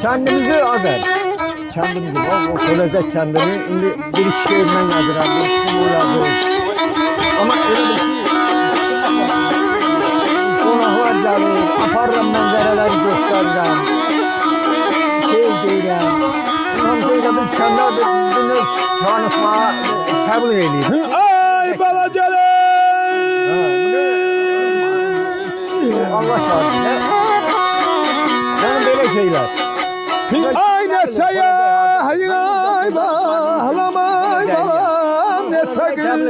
Kendimizi azer. Kendimizi, o söyleyecek kendini. Şimdi bir iki şeyinden yazıram, bir iki şey yazırım. Ama öyle bir şey. Konaklar gelir, aparırım manzaraları göstereceğim. Şey diyeceğim. Tam böyle bir kendine bir tanışmaya kabul edeyim. Ay balacalı. Allah şahit. Yani böyle şeyler. Ay ne çaya, ay bağlam, ay bağlam, ne çakır.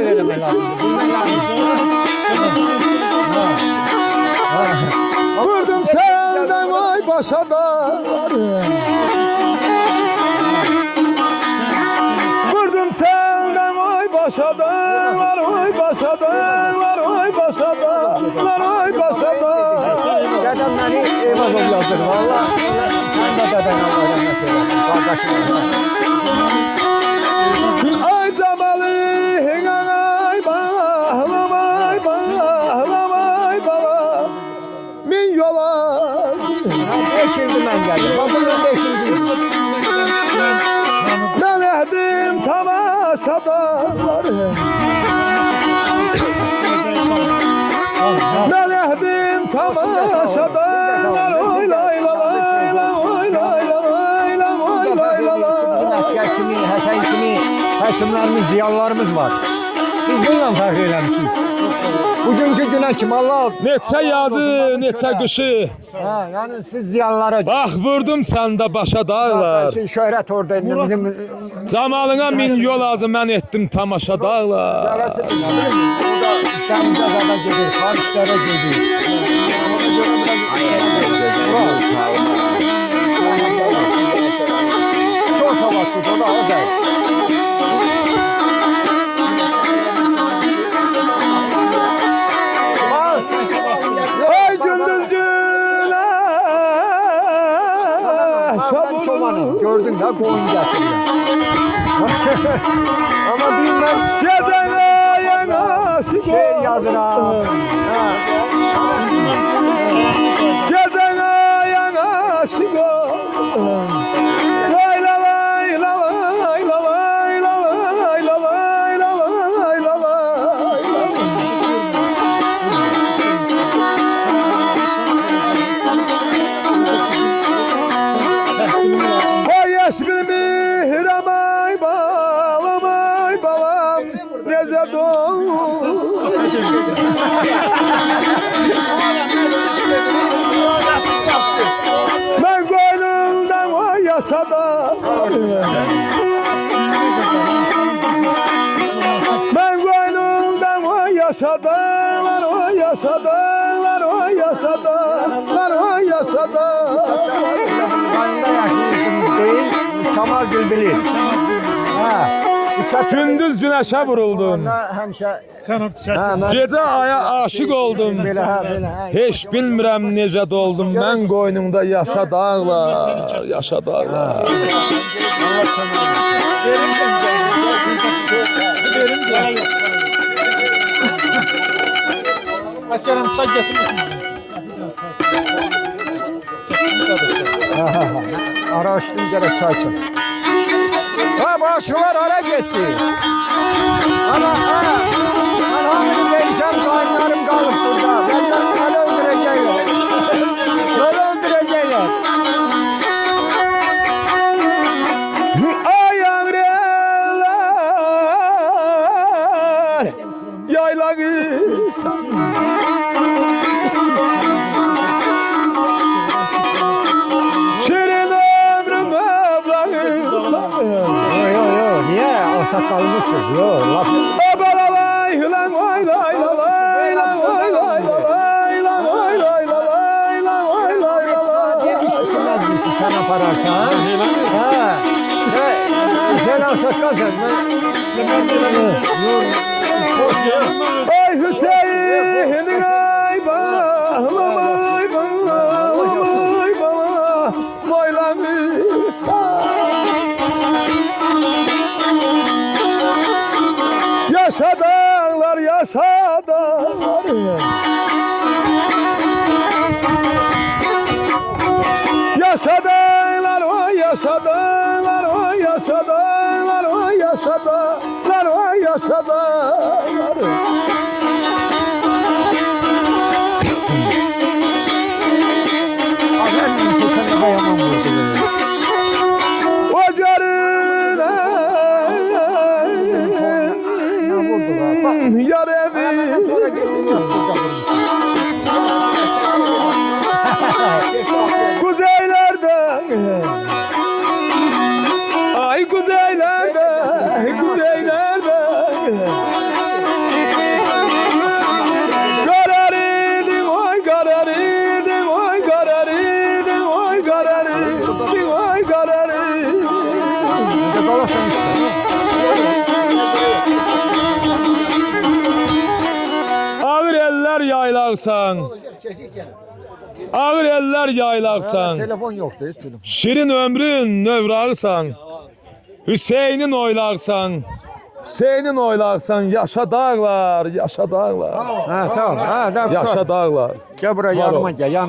Vurdum senden ay başa da. Vurdum senden ay başa da, var ay başa da, var ay başa da, var ay başa da. Dedem beni evaz oluyordur valla. Sen de deden Allah rahmet eylesin. Kardeşim Allah. Ay camalı, ay bağlam, ay bağlam, ay bağlam. Min yola. Beşinci ben geldim. Babamın beşinci. Ben ehdim tamaşadarları. Ben ehdim tamaşadarlar. Oy lay lay lay, oy lay lay lay, oy lay lay. Asker kimi, Hasan kimi, həkimlərimiz, ziyalılarımız var. Biz bununla fərq eləmişik. Bugünkü günə kimi Allah... Neçə yazı, neçə qışı. Ha, yani siz ziyalılara... Bax vurdum səndə başa dağlar. Şöhrət orada indi bizim... Camalına min yol azı mən etdim tamaşa dağlar. Yarası değil. Orada İstanbul'da da gelir, Paris'lere gelir. Çok savaştık, o da o da. Ay gündüz Ben çobanım, gördün de koyun getirdim. Ama bilmem... gecene yanaşık Şey yazıram. gecene yanaşık lay la lay la lay la lay la lay la lay la lay la lay. Ay yaşlı mihramay bağlamay balam nece doğ. Ben koynumdan o yaşada. Ben koynumdan o yaşadalar, o yaşadalar, o yaşadalar, o yaşadalar. Kayında yaşıyorsunuz değil, Kemal Gülbilir. Ha. Gündüz güneşe vuruldun. Həmişə... Gece aya aşık oldum. Belə, ha, belə, ha. Hiç bilmirəm necə doldum. Mən qoynumda yaşa dağlar, yaşa dağlar. Aslanım çay getirmişsin. Ara açtım, gerek çay çay. Ha, başılar ara gitti. Ama ha, ben hamile değilsem kaynlarım kalır burada. Benden öyle öldürecekler. Öyle öldürecekler. Ay ağrılar, yayla kız. Şirin ömrüm ömrüm. Yo, niye? O sakalımızsız. Yo, laf. Abalalay lan oy lay la lay lan oy lay la lay lan oy lay la lay lan oy lay la lay. İstemez misin sen apararsan? Ha. Sen al sakal sen. Ay Hüseyin ay bağlam ay bağlam ay bağlam boylamışsa. Yaşa dağlar yaşa dağlar. Yaşa dağlar yaşadılar, oy yaşadılar, oy yaşadılar, oy yaşadılar. Efendim geçen de yaman vurdu beni. O carına Ne vurdu lan? yar evi. Sonra geliyor. Kuzeylerden ay kuzeylerden kararıydım oy kararıydım oy kararıydım oy kararıydım oy kararıydım. Bir de dolaşan işte. Ağır eller yaylaksan, ağır eller yaylaksan, Telefon yoktu hiç telefon. şirin ömrün növrağısan, Hüseyin'in oylarsan, Hüseyin'in oylarsan, yaşa dağlar, yaşa dağlar, Ha sağ ol. Ha, yaşa dağlar. Gel buraya Var ol. yanıma gel yanıma.